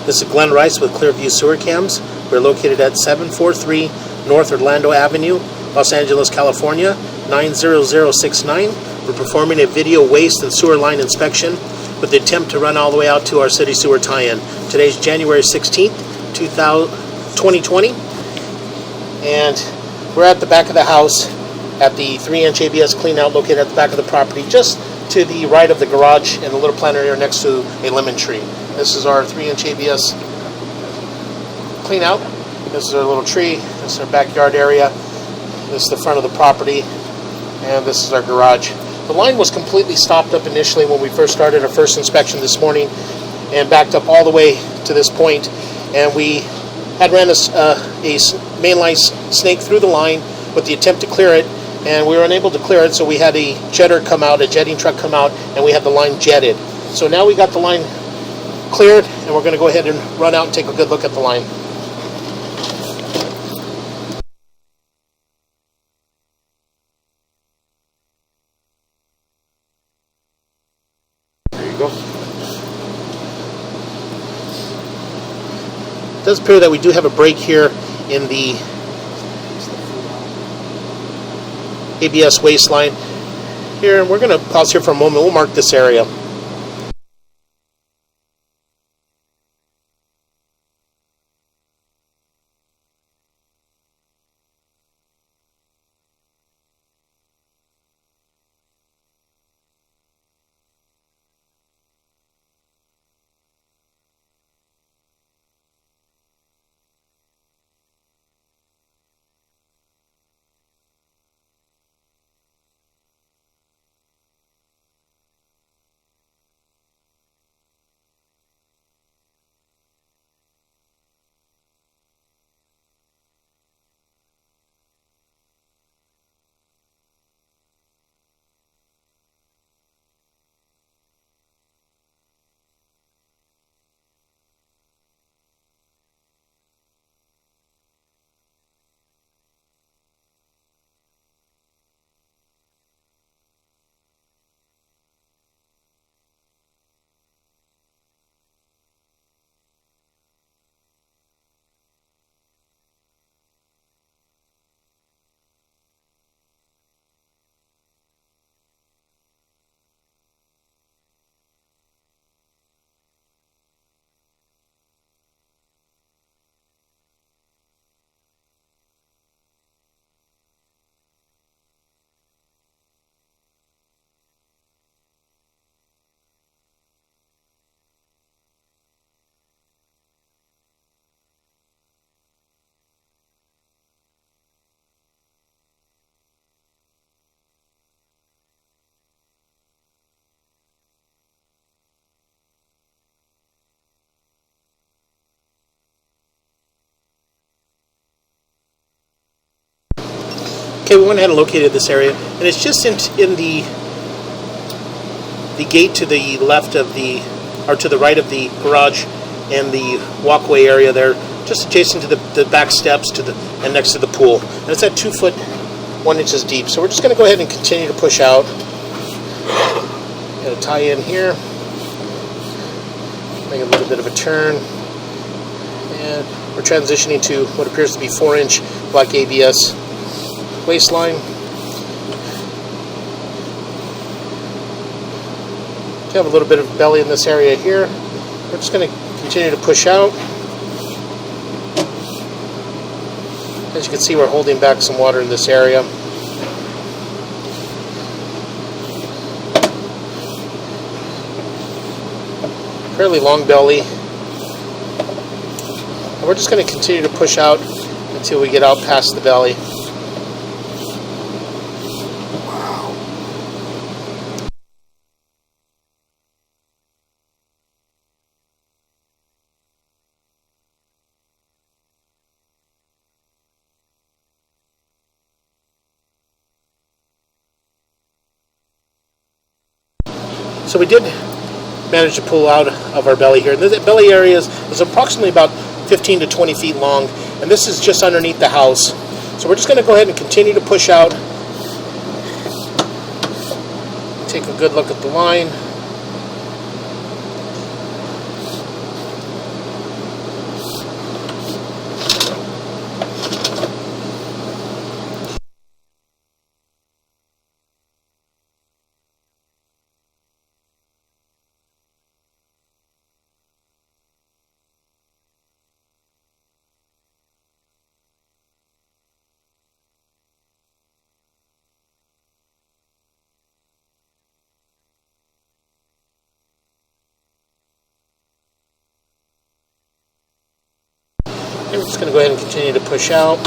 This is Glenn Rice with Clearview Sewer Cams. We're located at 743 North Orlando Avenue, Los Angeles, California, 90069. We're performing a video waste and sewer line inspection with the attempt to run all the way out to our city sewer tie-in. Today's January 16th, 2020, and we're at the back of the house at the 3-inch ABS cleanout located at the back of the property, just to the right of the garage and the little planter area next to a lemon tree. This is our 3-inch ABS cleanout. This is our little tree. This is our backyard area. This is the front of the property, and this is our garage. The line was completely stopped up initially when we first started our first inspection this morning, and backed up all the way to this point. And we had ran a mainline snake through the line with the attempt to clear it, and we were unable to clear it, so we had a jetter come out, a jetting truck come out, and we had the line jetted. So now we got the line cleared, and we're going to go ahead and run out and take a good look at the line. There you go. It does appear that we do have a break here in the ABS waistline here, and we're going to pause here for a moment. We'll mark this area. Okay, we went ahead and located this area, and it's just in the gate to the left of the, or to the right of the garage and the walkway area there, just adjacent to the back steps to the and next to the pool. And it's at 2 foot 1 inches deep. So we're just going to go ahead and continue to push out. Got to tie in here, make a little bit of a turn, and we're transitioning to what appears to be 4-inch black ABS waistline. We have a little bit of belly in this area here. We're just going to continue to push out. As you can see, we're holding back some water in this area. Fairly long belly. And we're just going to continue to push out until we get out past the belly. So we did manage to pull out of our belly here. The belly area is approximately about 15 to 20 feet long, and this is just underneath the house. So we're just going to go ahead and continue to push out. Take a good look at the line. Okay, we're just going to go ahead and continue to push out.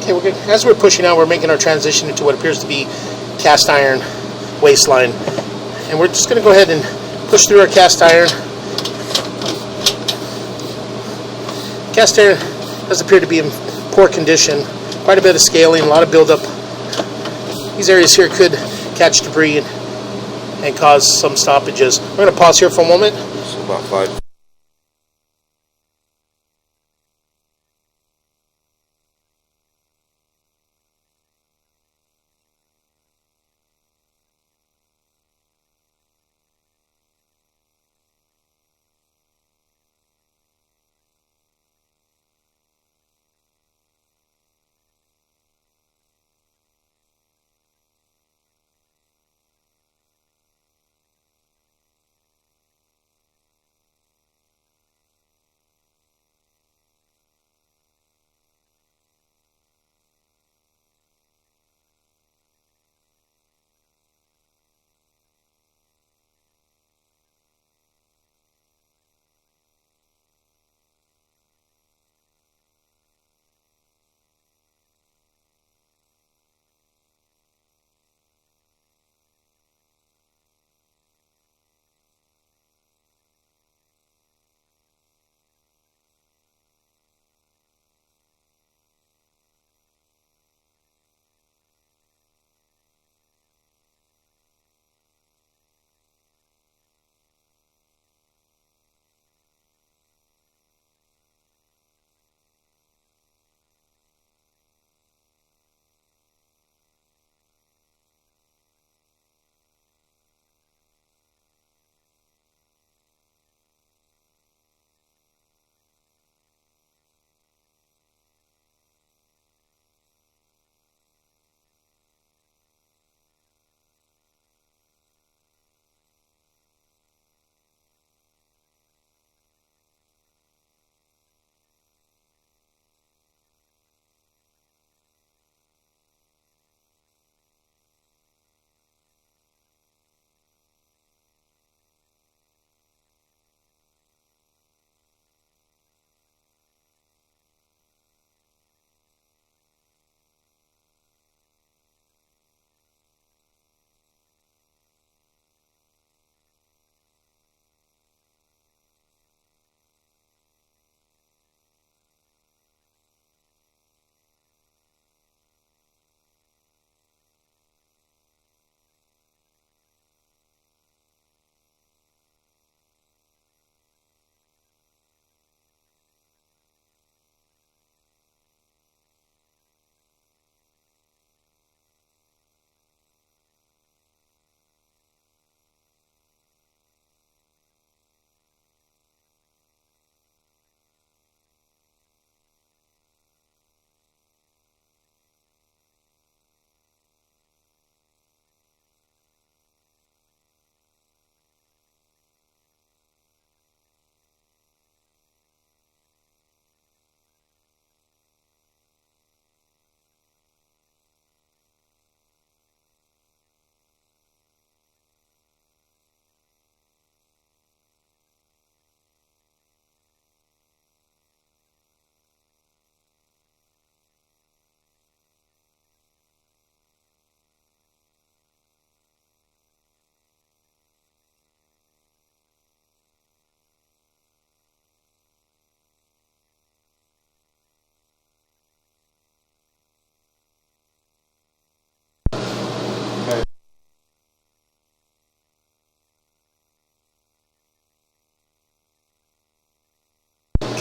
Okay, as we're pushing out, we're making our transition into what appears to be cast iron waistline. And we're just going to go ahead and push through our cast iron. Cast iron does appear to be in poor condition. Quite a bit of scaling, a lot of buildup. These areas here could catch debris and cause some stoppages. We're going to pause here for a moment. So about 5.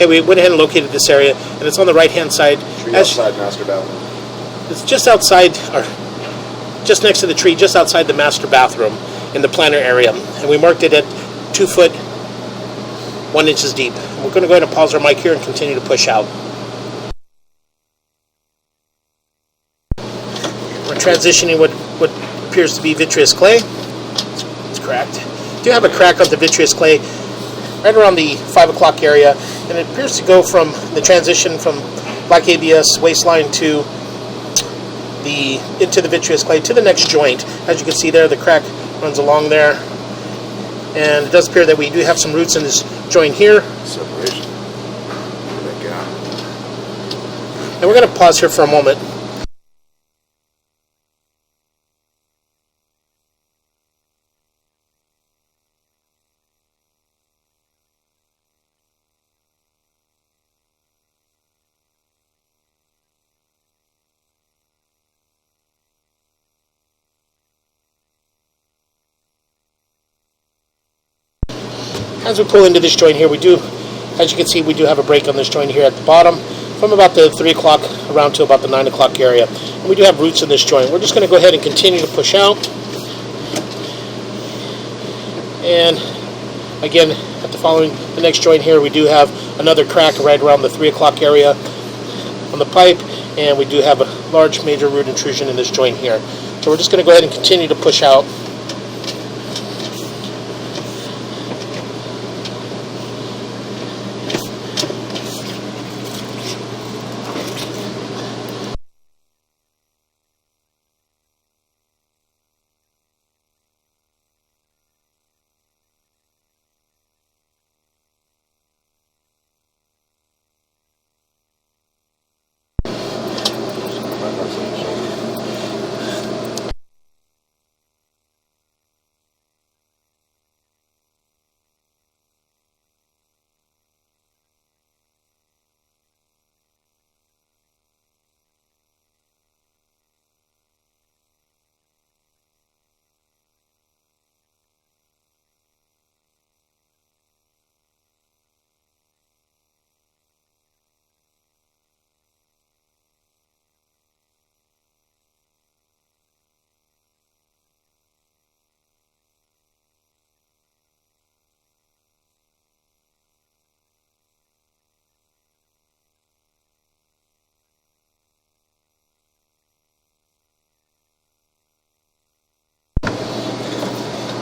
Okay, we went ahead and located this area, and it's on the right-hand side. Tree outside master bathroom. It's just outside, or just next to the tree, just outside the master bathroom in the planter area. And we marked it at 2 foot, 1 inches deep. And we're going to go ahead and pause our mic here and continue to push out. We're transitioning what appears to be vitreous clay. It's cracked. We do have a crack on the vitreous clay right around the 5 o'clock area, and it appears to go from the transition from black ABS waistline to into the vitreous clay to the next joint. As you can see there, the crack runs along there, and it does appear that we do have some roots in this joint here. Separation. And we're going to pause here for a moment. As we pull into this joint here, as you can see, we do have a break on this joint here at the bottom from about the 3 o'clock around to about the 9 o'clock area. And we do have roots in this joint. We're just going to go ahead and continue to push out. And again, at the next joint here, we do have another crack right around the 3 o'clock area on the pipe, and we do have a large major root intrusion in this joint here. So we're just going to go ahead and continue to push out.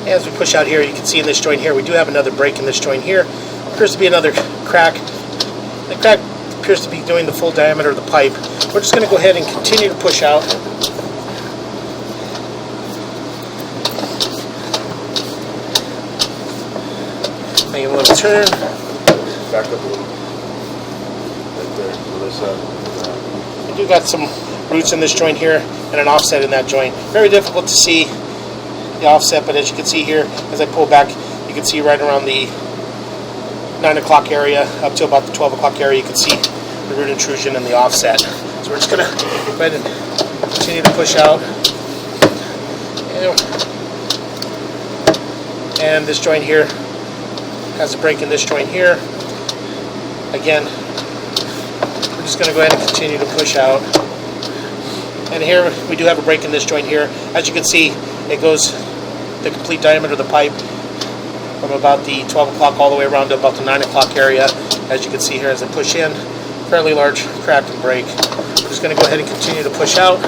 As we push out here, you can see in this joint here, we do have another break in this joint here. Appears to be another crack. The crack appears to be doing the full diameter of the pipe. We're just going to go ahead and continue to push out. Make a little turn. Back up a little. Right there. To this side. We do got some roots in this joint here and an offset in that joint. Very difficult to see the offset, but as you can see here, as I pull back, you can see right around the 9 o'clock area up to about the 12 o'clock area, you can see the root intrusion and the offset. So we're just going to go ahead and continue to push out. And this joint here has a break in this joint here. Again, we're just going to go ahead and continue to push out. And here we do have a break in this joint here. As you can see, it goes the complete diameter of the pipe from about the 12 o'clock all the way around to about the 9 o'clock area. As you can see here, as I push in, fairly large crack and break. I'm just going to go ahead and continue to push out.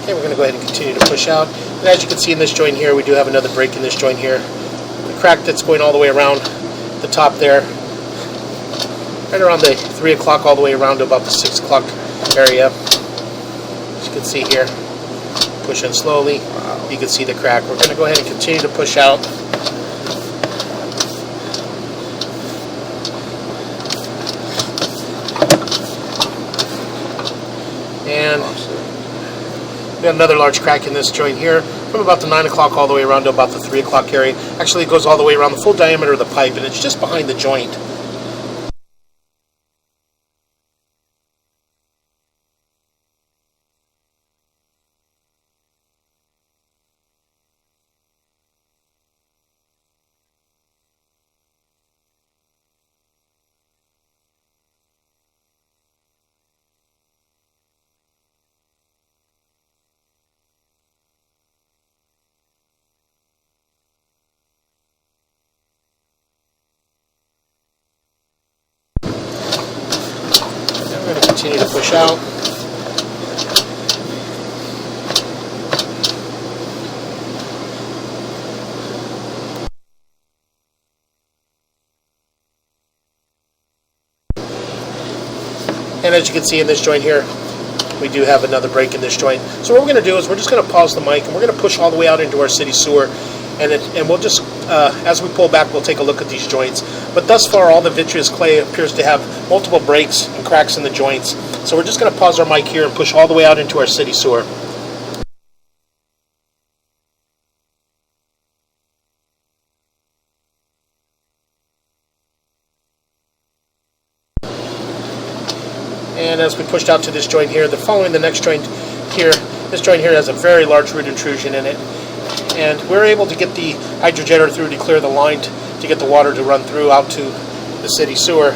Okay, we're going to go ahead and continue to push out. And as you can see in this joint here, we do have another break in this joint here. The crack that's going all the way around the top there, right around the 3 o'clock all the way around to about the 6 o'clock area. As you can see here, push in slowly. You can see the crack. We're going to go ahead and continue to push out. And we got another large crack in this joint here from about the 9 o'clock all the way around to about the 3 o'clock area. Actually, it goes all the way around the full diameter of the pipe, and it's just behind the joint. And we're going to continue to push out. And as you can see in this joint here, we do have another break in this joint. So what we're going to do is we're just going to pause the mic and we're going to push all the way out into our city sewer. And we'll just, as we pull back, we'll take a look at these joints. But thus far, all the vitreous clay appears to have multiple breaks and cracks in the joints. So we're just going to pause our mic here and push all the way out into our city sewer. And as we pushed out to this joint here, the next joint here, this joint here has a very large root intrusion in it. And we're able to get the hydrojetter through to clear the line to get the water to run through out to the city sewer.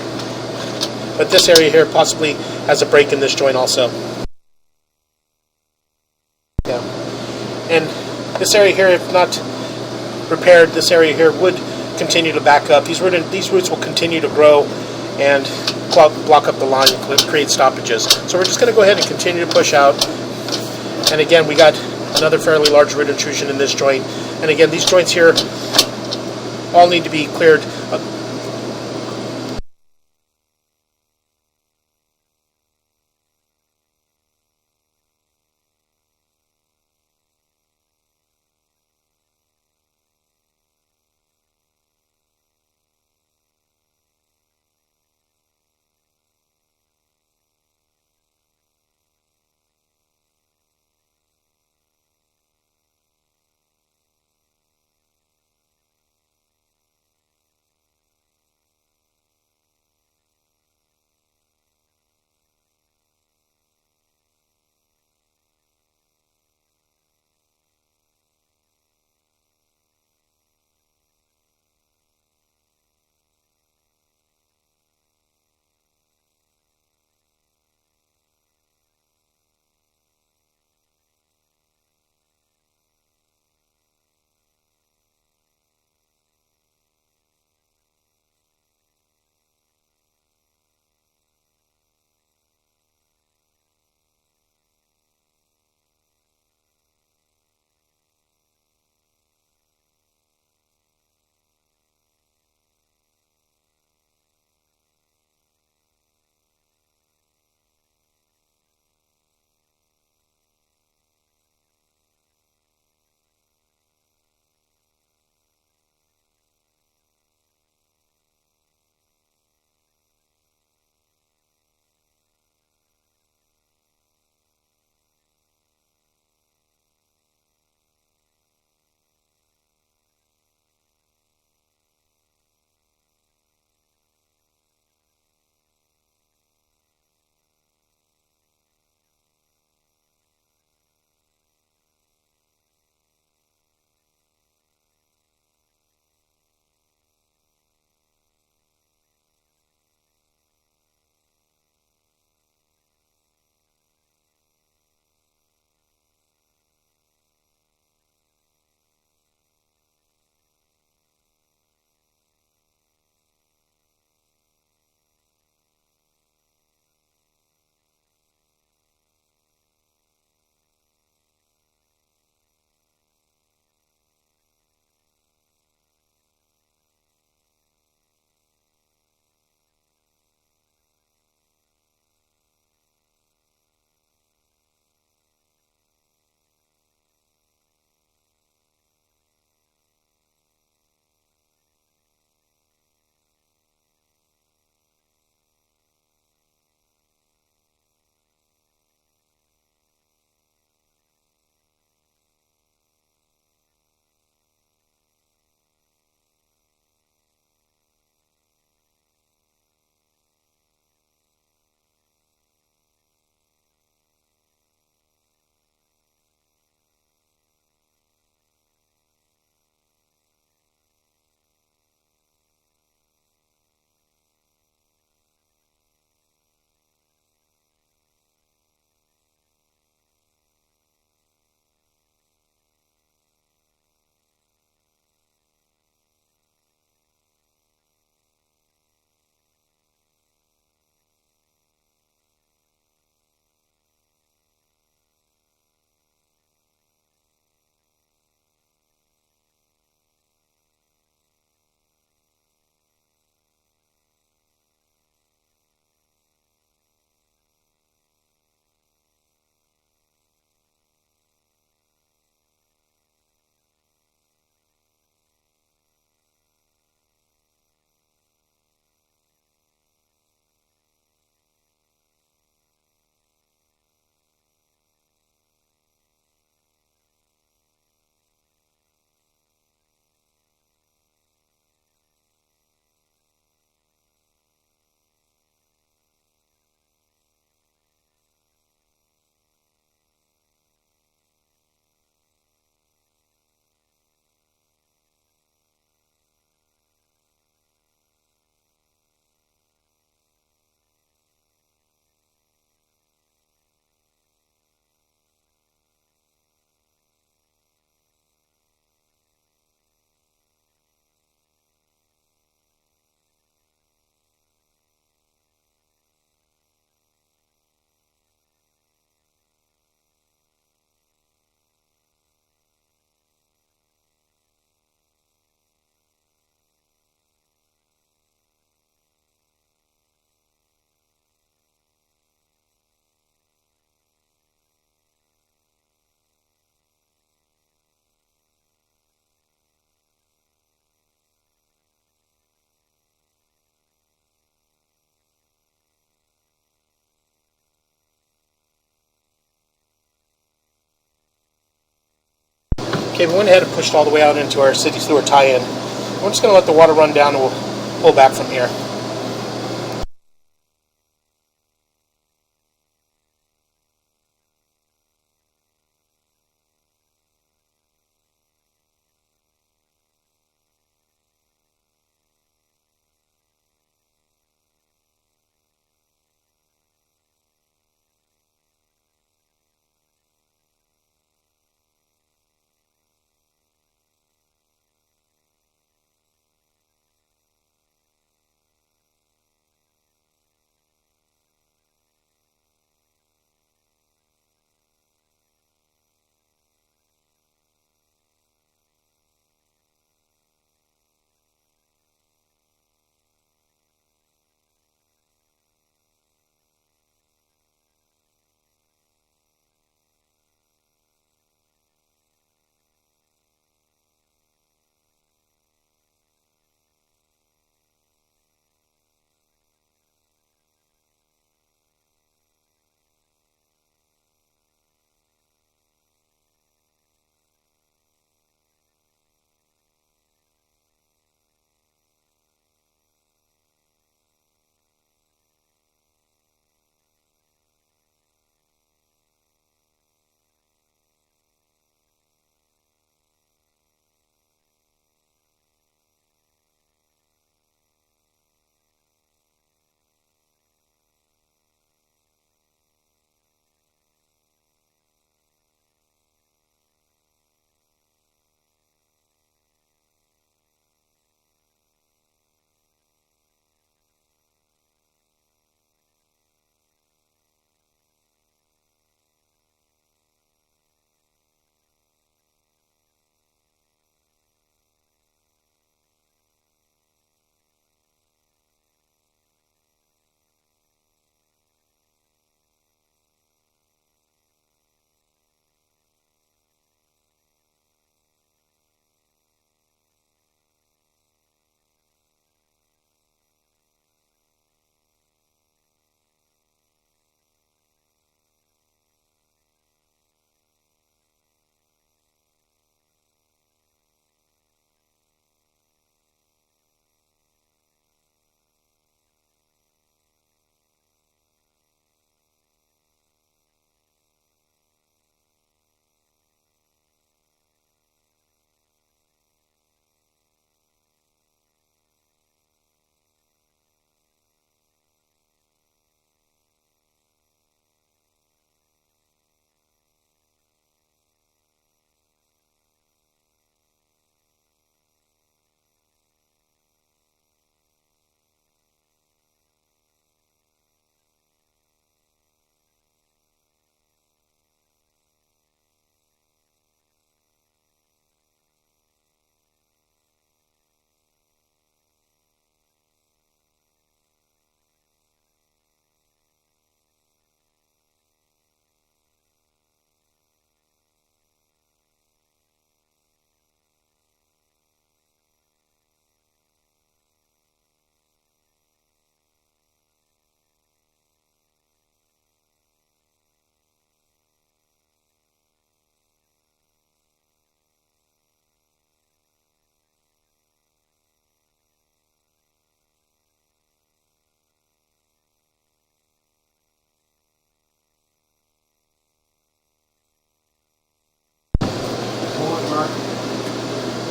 But this area here possibly has a break in this joint also. Yeah. And this area here, if not repaired, this area here would continue to back up. These roots will continue to grow and block up the line and create stoppages. So we're just going to go ahead and continue to push out. And again, we got another fairly large root intrusion in this joint. And again, these joints here all need to be cleared. Okay, we went ahead and pushed all the way out into our city sewer tie-in. We're just going to let the water run down and we'll pull back from here.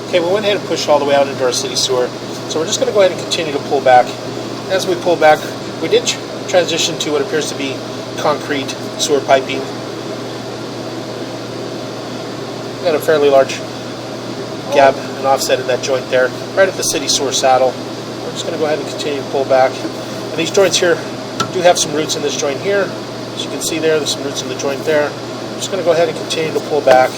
Okay, we went ahead and pushed all the way out into our city sewer. So we're just going to go ahead and continue to pull back. As we pull back, we did transition to what appears to be concrete sewer piping. Got a fairly large gap and offset in that joint there, right at the city sewer saddle. We're just going to go ahead and continue to pull back. And these joints here do have some roots in this joint here. As you can see there's some roots in the joint there. I'm just going to go ahead and continue to pull back.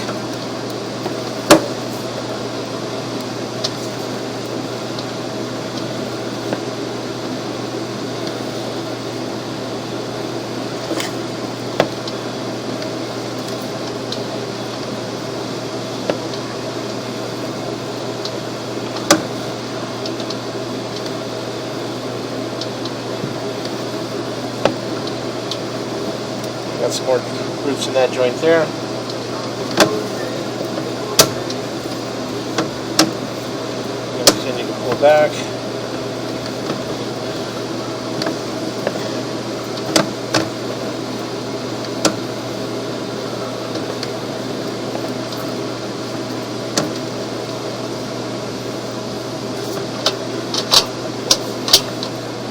Got some more roots in that joint there. back.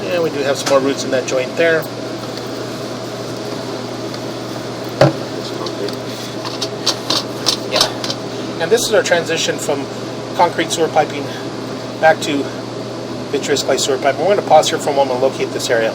And we do have some more roots in that joint there. Yeah. And this is our transition from concrete sewer piping back to vitreous clay sewer pipe. We're going to pause here for a moment and locate this area.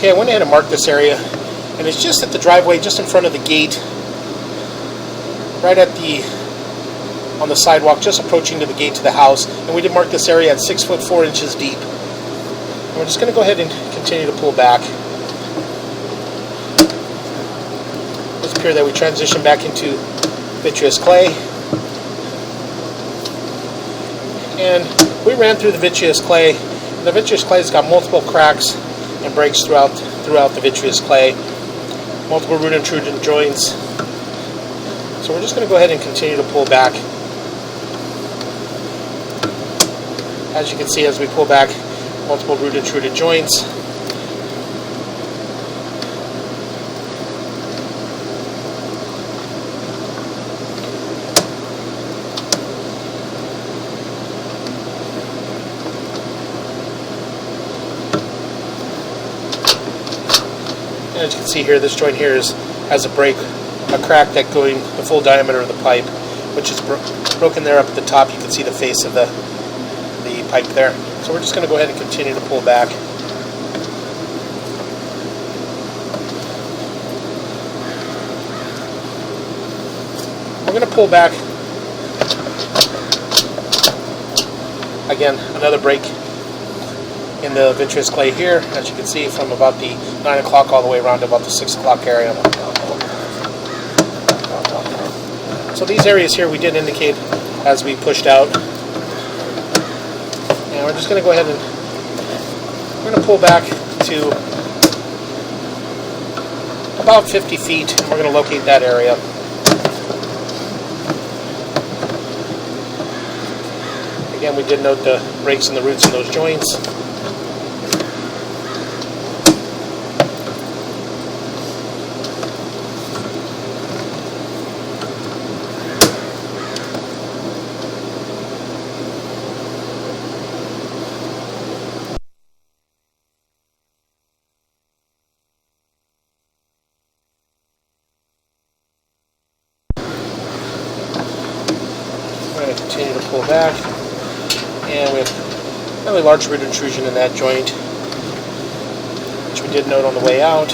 Okay, I went ahead and marked this area, and it's just at the driveway, just in front of the gate, right on the sidewalk, just approaching to the gate to the house. And we did mark this area at 6 foot 4 inches deep. And we're just going to go ahead and continue to pull back. Let's appear that we transition back into vitreous clay. And we ran through the vitreous clay. And the vitreous clay has got multiple cracks and breaks throughout the vitreous clay, multiple root intrusion joints. So we're just going to go ahead and continue to pull back. As you can see, as we pull back, multiple root intruded joints. And as you can see here, this joint here has a crack that going the full diameter of the pipe, which is broken there up at the top. You can see the face of the pipe there. So we're just going to go ahead and continue to pull back. We're going to pull back. Again, another break in the vitreous clay here, as you can see, from about the 9 o'clock all the way around to about the 6 o'clock area. So these areas here we did indicate as we pushed out. And we're just going to go ahead and we're going to pull back to about 50 feet, and we're going to locate that area. Again, we did note the breaks in the roots in those joints. We're going to continue to pull back, and we have a really large root intrusion in that joint, which we did note on the way out,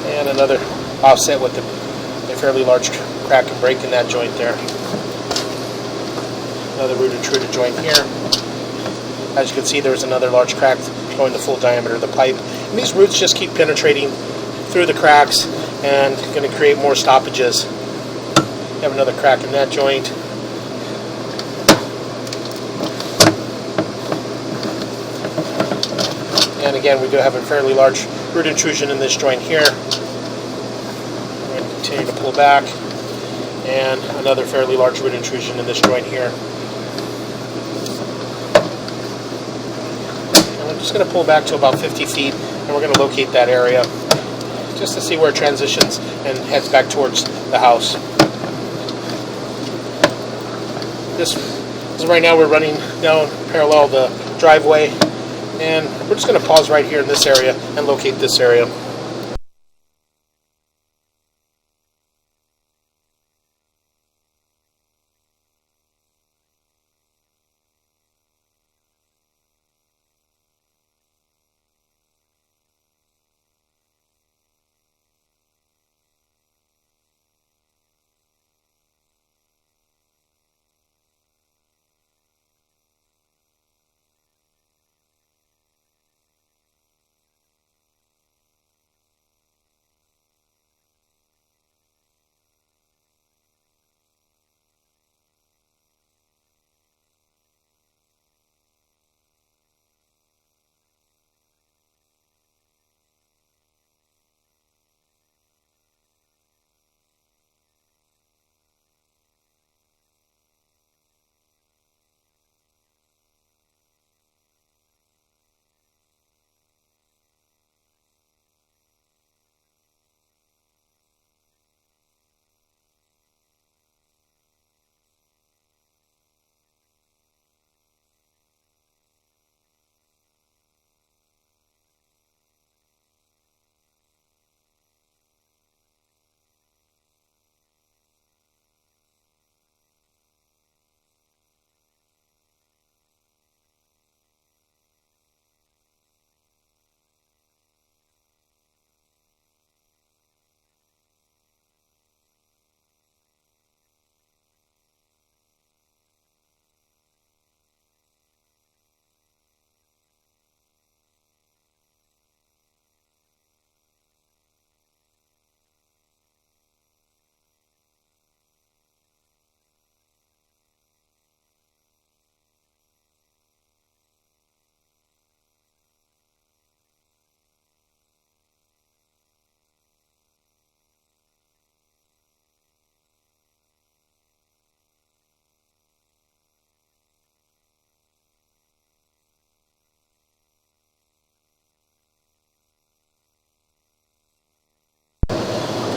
and another offset with a fairly large crack and break in that joint there. Another root intruded joint here. As you can see, there's another large crack going the full diameter of the pipe. And these roots just keep penetrating through the cracks and going to create more stoppages. You have another crack in that joint. And again, we do have a fairly large root intrusion in this joint here. We're going to continue to pull back. And another fairly large root intrusion in this joint here. And we're just going to pull back to about 50 feet, and we're going to locate that area just to see where it transitions and heads back towards the house. This right now we're running down parallel the driveway, and we're just going to pause right here in this area and locate this area.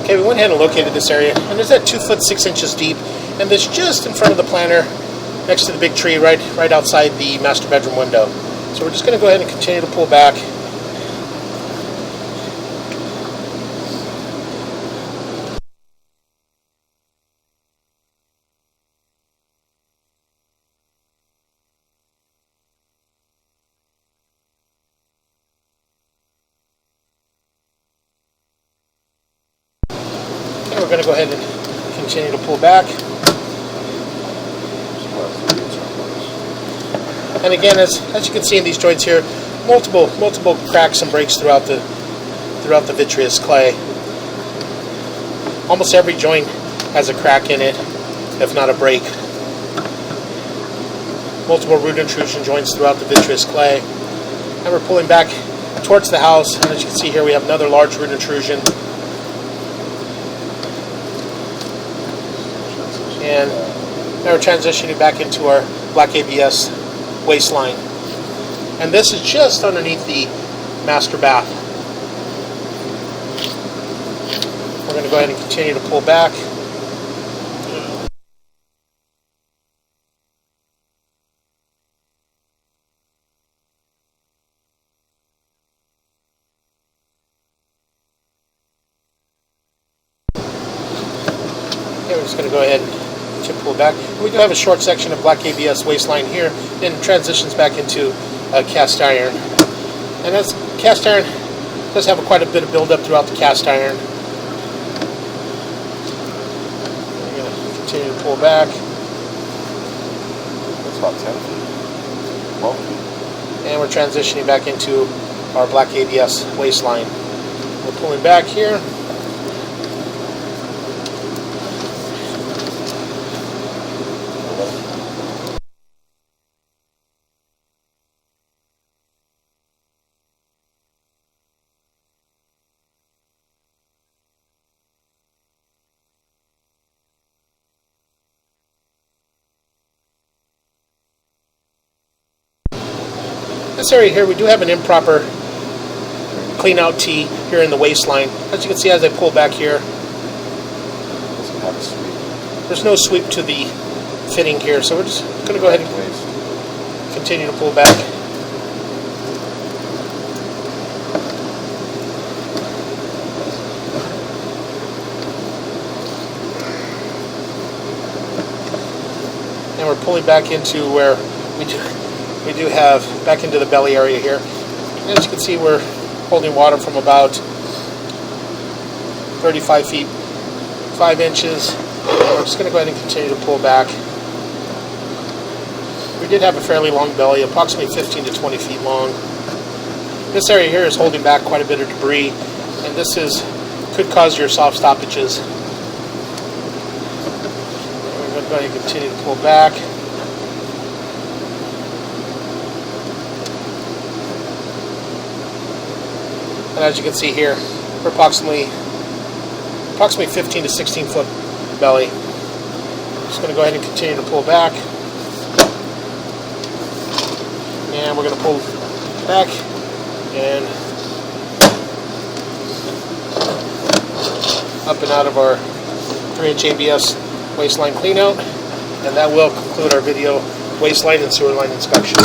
Okay, we went ahead and located this area, and there's that 2 foot 6 inches deep, and this just in front of the planter, next to the big tree, right outside the master bedroom window. So we're just going to go ahead and continue to pull back. Okay, we're going to go ahead and continue to pull back. And again, as you can see in these joints here, multiple cracks and breaks throughout the vitreous clay. Almost every joint has a crack in it, if not a break. Multiple root intrusion joints throughout the vitreous clay. And we're pulling back towards the house, and as you can see here, we have another large root intrusion. And now we're transitioning back into our black ABS waistline. And this is just underneath the master bath. We're going to go ahead and continue to pull back. Okay, we're just going to go ahead and pull back. We do have a short section of black ABS waistline here, and transitions back into cast iron. And as cast iron does have quite a bit of buildup throughout the cast iron. We're going to continue to pull back. That's about 10 feet. 12 feet. And we're transitioning back into our black ABS waistline. We're pulling back here. This area here, we do have an improper clean out tee here in the waistline. As you can see, as I pull back here, Doesn't have a sweep. there's no sweep to the fitting here, so we're just going to go ahead and continue to pull back. And we're pulling back into where we do have back into the belly area here. And as you can see, we're holding water from about 35 feet 5 inches. We're just going to go ahead and continue to pull back. We did have a fairly long belly, approximately 15 to 20 feet long. This area here is holding back quite a bit of debris, and this could cause your soft stoppages. We're going to go ahead and continue to pull back. And as you can see here, we're approximately 15 to 16 foot belly. Just going to go ahead and continue to pull back. And we're going to pull back and up and out of our 3-inch ABS waistline cleanout. And that will conclude our video waistline and sewer line inspection.